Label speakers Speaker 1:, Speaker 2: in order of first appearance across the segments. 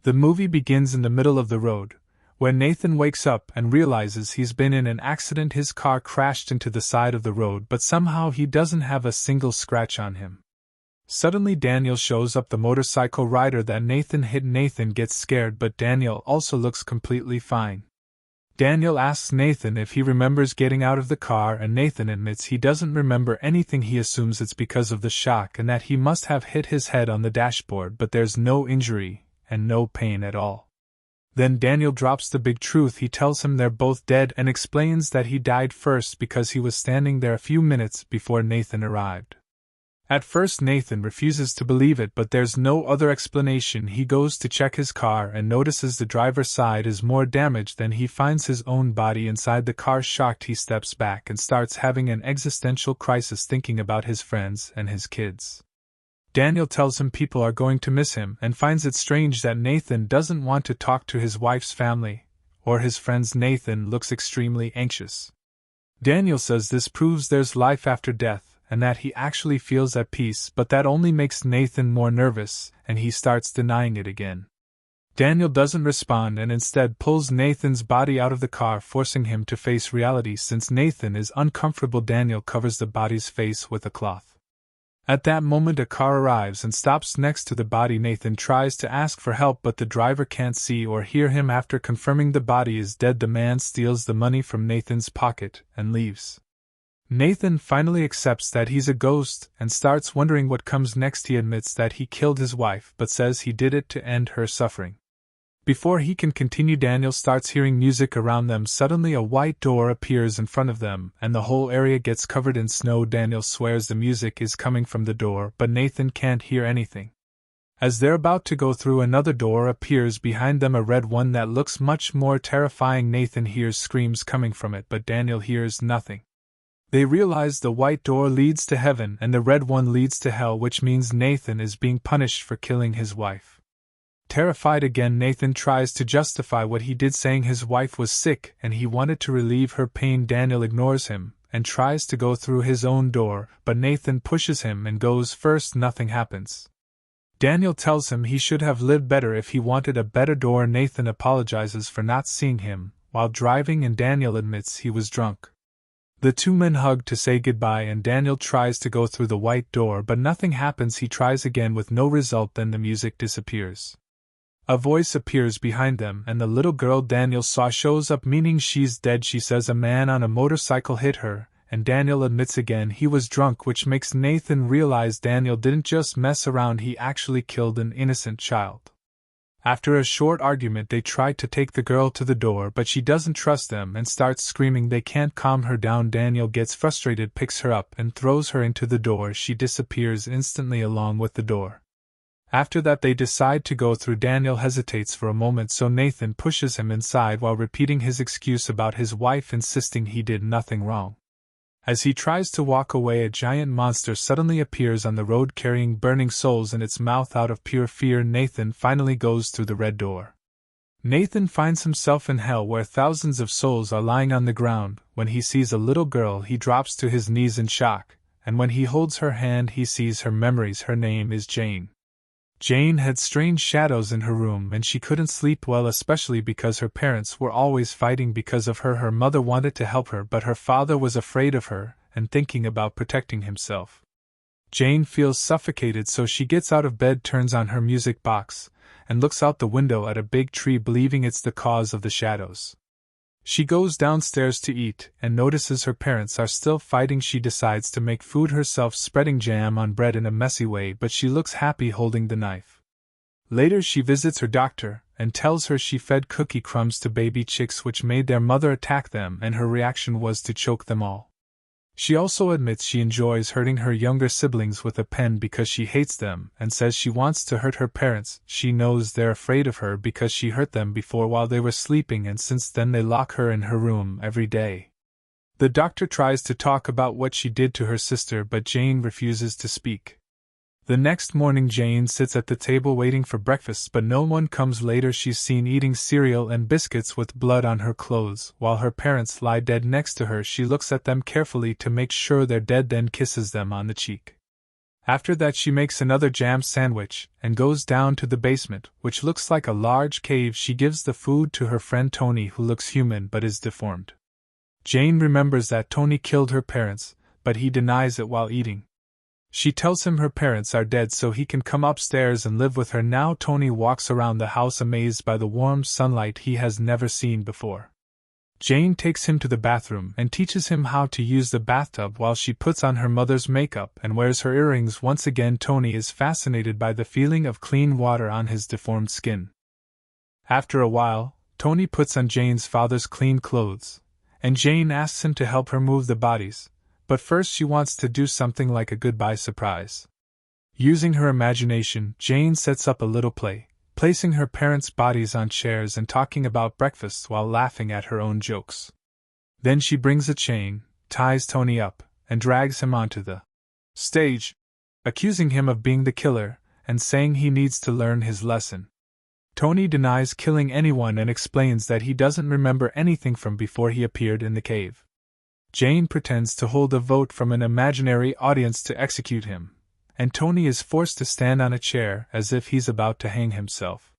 Speaker 1: The movie begins in the middle of the road, where Nathan wakes up and realizes he's been in an accident. His car crashed into the side of the road, but somehow he doesn't have a single scratch on him. Suddenly Daniel shows up, the motorcycle rider that Nathan hit. Nathan gets scared, but Daniel also looks completely fine. Daniel asks Nathan if he remembers getting out of the car, and Nathan admits he doesn't remember anything. He assumes it's because of the shock and that he must have hit his head on the dashboard, but there's no injury and no pain at all. Then Daniel drops the big truth. He tells him they're both dead and explains that he died first because he was standing there a few minutes before Nathan arrived. At first Nathan refuses to believe it, but there's no other explanation. He goes to check his car and notices the driver's side is more damaged than he finds his own body inside the car. Shocked, he steps back and starts having an existential crisis, thinking about his friends and his kids. Daniel tells him people are going to miss him and finds it strange that Nathan doesn't want to talk to his wife's family or his friends. Nathan looks extremely anxious. Daniel says this proves there's life after death and that he actually feels at peace, but that only makes Nathan more nervous, and he starts denying it again. Daniel doesn't respond and instead pulls Nathan's body out of the car, forcing him to face reality. Since Nathan is uncomfortable, Daniel covers the body's face with a cloth. At that moment a car arrives and stops next to the body. Nathan tries to ask for help, but the driver can't see or hear him. After confirming the body is dead, the man steals the money from Nathan's pocket and leaves. Nathan finally accepts that he's a ghost and starts wondering what comes next. He admits that he killed his wife, but says he did it to end her suffering. Before he can continue, Daniel starts hearing music around them. Suddenly a white door appears in front of them, and the whole area gets covered in snow. Daniel swears the music is coming from the door, but Nathan can't hear anything. As they're about to go through, another door appears behind them, a red one that looks much more terrifying. Nathan hears screams coming from it, but Daniel hears nothing. They realize the white door leads to heaven and the red one leads to hell, which means Nathan is being punished for killing his wife. Terrified again, Nathan tries to justify what he did, saying his wife was sick and he wanted to relieve her pain. Daniel ignores him and tries to go through his own door, but Nathan pushes him and goes first. Nothing happens. Daniel tells him he should have lived better if he wanted a better door. Nathan apologizes for not seeing him while driving, and Daniel admits he was drunk. The two men hug to say goodbye, and Daniel tries to go through the white door, but nothing happens. He tries again with no result. Then the music disappears. A voice appears behind them, and the little girl Daniel saw shows up, meaning she's dead. She says a man on a motorcycle hit her, and Daniel admits again he was drunk, which makes Nathan realize Daniel didn't just mess around, he actually killed an innocent child. After a short argument, they try to take the girl to the door, but she doesn't trust them and starts screaming. They can't calm her down. Daniel gets frustrated, picks her up, and throws her into the door. She disappears instantly along with the door. After that, they decide to go through. Daniel hesitates for a moment, so Nathan pushes him inside while repeating his excuse about his wife, insisting he did nothing wrong. As he tries to walk away, a giant monster suddenly appears on the road carrying burning souls in its mouth. Out of pure fear, Nathan finally goes through the red door. Nathan finds himself in hell, where thousands of souls are lying on the ground. When he sees a little girl, he drops to his knees in shock, and when he holds her hand, he sees her memories. Her name is Jane. Jane had strange shadows in her room, and she couldn't sleep well, especially because her parents were always fighting because of her. Her mother wanted to help her, but her father was afraid of her and thinking about protecting himself. Jane feels suffocated, so she gets out of bed, turns on her music box, and looks out the window at a big tree, believing it's the cause of the shadows. She goes downstairs to eat and notices her parents are still fighting. She decides to make food herself, spreading jam on bread in a messy way, but she looks happy holding the knife. Later she visits her doctor and tells her she fed cookie crumbs to baby chicks, which made their mother attack them, and her reaction was to choke them all. She also admits she enjoys hurting her younger siblings with a pen because she hates them, and says she wants to hurt her parents. She knows they're afraid of her because she hurt them before while they were sleeping, and since then they lock her in her room every day. The doctor tries to talk about what she did to her sister, but Jane refuses to speak. The next morning, Jane sits at the table waiting for breakfast, but no one comes. Later she's seen eating cereal and biscuits with blood on her clothes, while her parents lie dead next to her. She looks at them carefully to make sure they're dead, then kisses them on the cheek. After that, she makes another jam sandwich and goes down to the basement, which looks like a large cave. She gives the food to her friend Tony, who looks human but is deformed. Jane remembers that Tony killed her parents, but he denies it while eating. She tells him her parents are dead so he can come upstairs and live with her now. Tony walks around the house amazed by the warm sunlight he has never seen before. Jane takes him to the bathroom and teaches him how to use the bathtub while she puts on her mother's makeup and wears her earrings. Once again, Tony is fascinated by the feeling of clean water on his deformed skin. After a while, Tony puts on Jane's father's clean clothes, and Jane asks him to help her move the bodies, but first she wants to do something like a goodbye surprise. Using her imagination, Jane sets up a little play, placing her parents' bodies on chairs and talking about breakfast while laughing at her own jokes. Then she brings a chain, ties Tony up, and drags him onto the stage, accusing him of being the killer and saying he needs to learn his lesson. Tony denies killing anyone and explains that he doesn't remember anything from before he appeared in the cave. Jane pretends to hold a vote from an imaginary audience to execute him, and Tony is forced to stand on a chair as if he's about to hang himself.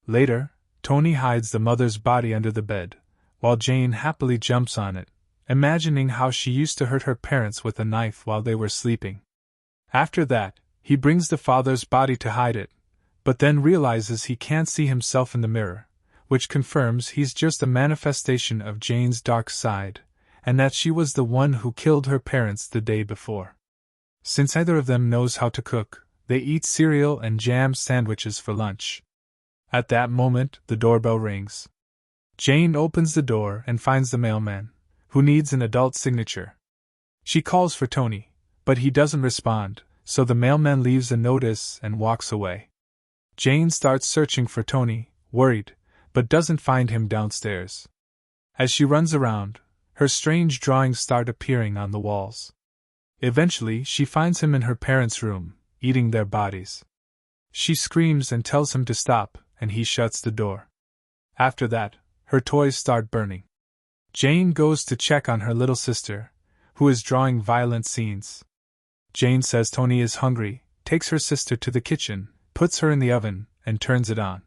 Speaker 1: Later, Tony hides the mother's body under the bed, while Jane happily jumps on it, imagining how she used to hurt her parents with a knife while they were sleeping. After that, he brings the father's body to hide it, but then realizes he can't see himself in the mirror, which confirms he's just a manifestation of Jane's dark side, and that she was the one who killed her parents the day before. Since neither of them knows how to cook, they eat cereal and jam sandwiches for lunch. At that moment, the doorbell rings. Jane opens the door and finds the mailman, who needs an adult signature. She calls for Tony, but he doesn't respond, so the mailman leaves a notice and walks away. Jane starts searching for Tony, worried, but doesn't find him downstairs. As she runs around, her strange drawings start appearing on the walls. Eventually, she finds him in her parents' room, eating their bodies. She screams and tells him to stop, and he shuts the door. After that, her toys start burning. Jane goes to check on her little sister, who is drawing violent scenes. Jane says Tony is hungry, takes her sister to the kitchen, puts her in the oven, and turns it on.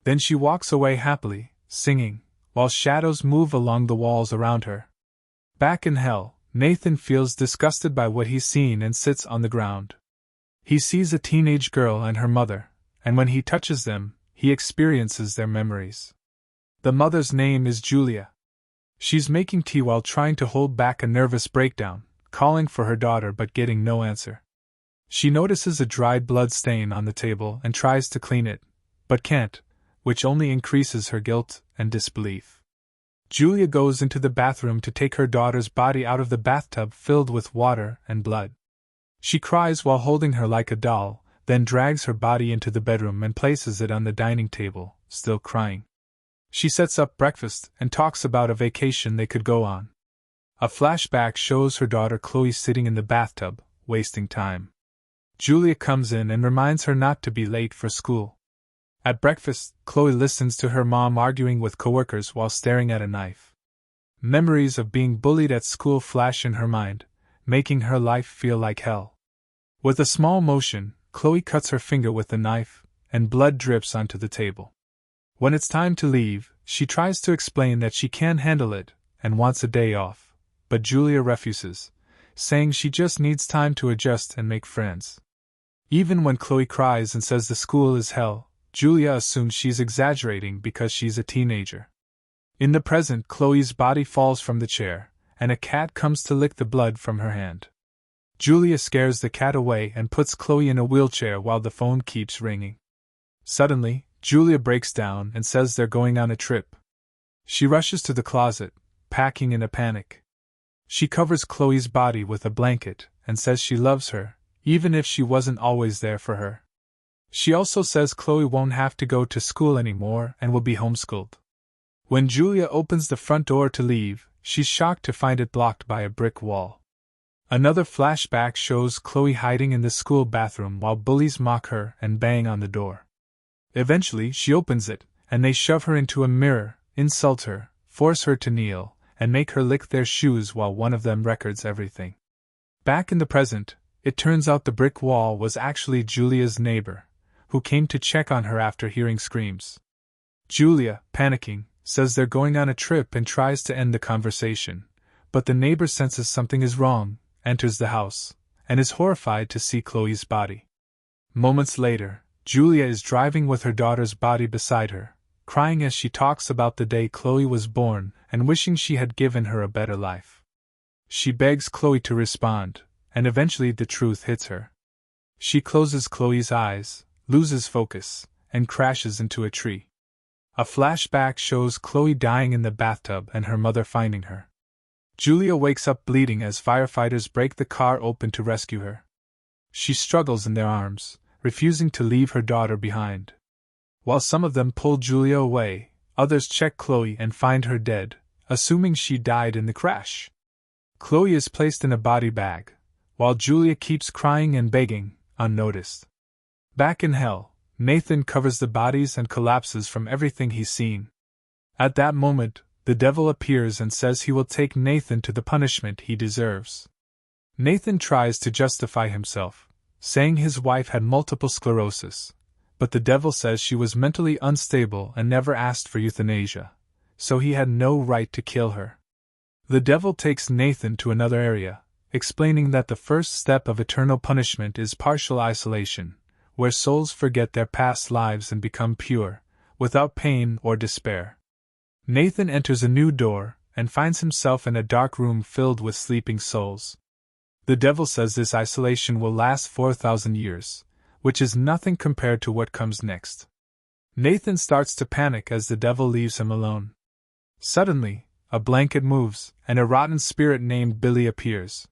Speaker 1: Then she walks away happily, singing, while shadows move along the walls around her. Back in hell, Nathan feels disgusted by what he's seen and sits on the ground. He sees a teenage girl and her mother, and when he touches them, he experiences their memories. The mother's name is Julia. She's making tea while trying to hold back a nervous breakdown, calling for her daughter but getting no answer. She notices a dried blood stain on the table and tries to clean it, but can't, which only increases her guilt and disbelief. Julia goes into the bathroom to take her daughter's body out of the bathtub filled with water and blood. She cries while holding her like a doll, then drags her body into the bedroom and places it on the dining table, still crying. She sets up breakfast and talks about a vacation they could go on. A flashback shows her daughter Chloe sitting in the bathtub, wasting time. Julia comes in and reminds her not to be late for school. At breakfast, Chloe listens to her mom arguing with coworkers while staring at a knife. Memories of being bullied at school flash in her mind, making her life feel like hell. With a small motion, Chloe cuts her finger with the knife, and blood drips onto the table. When it's time to leave, she tries to explain that she can't handle it and wants a day off, but Julia refuses, saying she just needs time to adjust and make friends. Even when Chloe cries and says the school is hell, Julia assumes she's exaggerating because she's a teenager. In the present, Chloe's body falls from the chair, and a cat comes to lick the blood from her hand. Julia scares the cat away and puts Chloe in a wheelchair while the phone keeps ringing. Suddenly, Julia breaks down and says they're going on a trip. She rushes to the closet, packing in a panic. She covers Chloe's body with a blanket and says she loves her, even if she wasn't always there for her. She also says Chloe won't have to go to school anymore and will be homeschooled. When Julia opens the front door to leave, she's shocked to find it blocked by a brick wall. Another flashback shows Chloe hiding in the school bathroom while bullies mock her and bang on the door. Eventually, she opens it, and they shove her into a mirror, insult her, force her to kneel, and make her lick their shoes while one of them records everything. Back in the present, It turns out the brick wall was actually Julia's neighbor, who came to check on her after hearing screams. Julia, panicking, says they're going on a trip and tries to end the conversation, but the neighbor senses something is wrong, enters the house, and is horrified to see Chloe's body. Moments later, Julia is driving with her daughter's body beside her, crying as she talks about the day Chloe was born and wishing she had given her a better life. She begs Chloe to respond, and eventually the truth hits her. She closes Chloe's eyes, loses focus, and crashes into a tree. A flashback shows Chloe dying in the bathtub and her mother finding her. Julia wakes up bleeding as firefighters break the car open to rescue her. She struggles in their arms, refusing to leave her daughter behind. While some of them pull Julia away, others check Chloe and find her dead, assuming she died in the crash. Chloe is placed in a body bag, while Julia keeps crying and begging, unnoticed. Back in hell, Nathan covers the bodies and collapses from everything he's seen. At that moment, the devil appears and says he will take Nathan to the punishment he deserves. Nathan tries to justify himself, saying his wife had multiple sclerosis, but the devil says she was mentally unstable and never asked for euthanasia, so he had no right to kill her. The devil takes Nathan to another area, explaining that the first step of eternal punishment is partial isolation, where souls forget their past lives and become pure, without pain or despair. Nathan enters a new door and finds himself in a dark room filled with sleeping souls. The devil says this isolation will last 4,000 years, which is nothing compared to what comes next. Nathan starts to panic as the devil leaves him alone. Suddenly, a blanket moves, and a rotten spirit named Billy appears.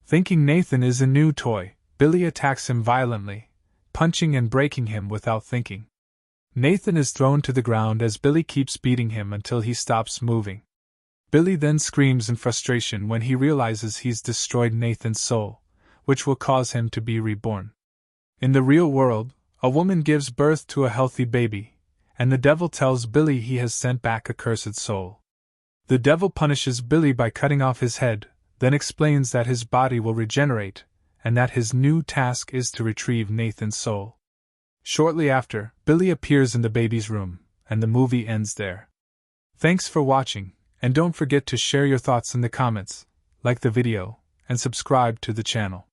Speaker 1: Thinking Nathan is a new toy, Billy attacks him violently, punching and breaking him without thinking. Nathan is thrown to the ground as Billy keeps beating him until he stops moving. Billy then screams in frustration when he realizes he's destroyed Nathan's soul, which will cause him to be reborn. In the real world, a woman gives birth to a healthy baby, and the devil tells Billy he has sent back a cursed soul. The devil punishes Billy by cutting off his head, then explains that his body will regenerate, and that his new task is to retrieve Nathan's soul. Shortly after, Billy appears in the baby's room, and the movie ends there. Thanks for watching, and don't forget to share your thoughts in the comments, like the video, and subscribe to the channel.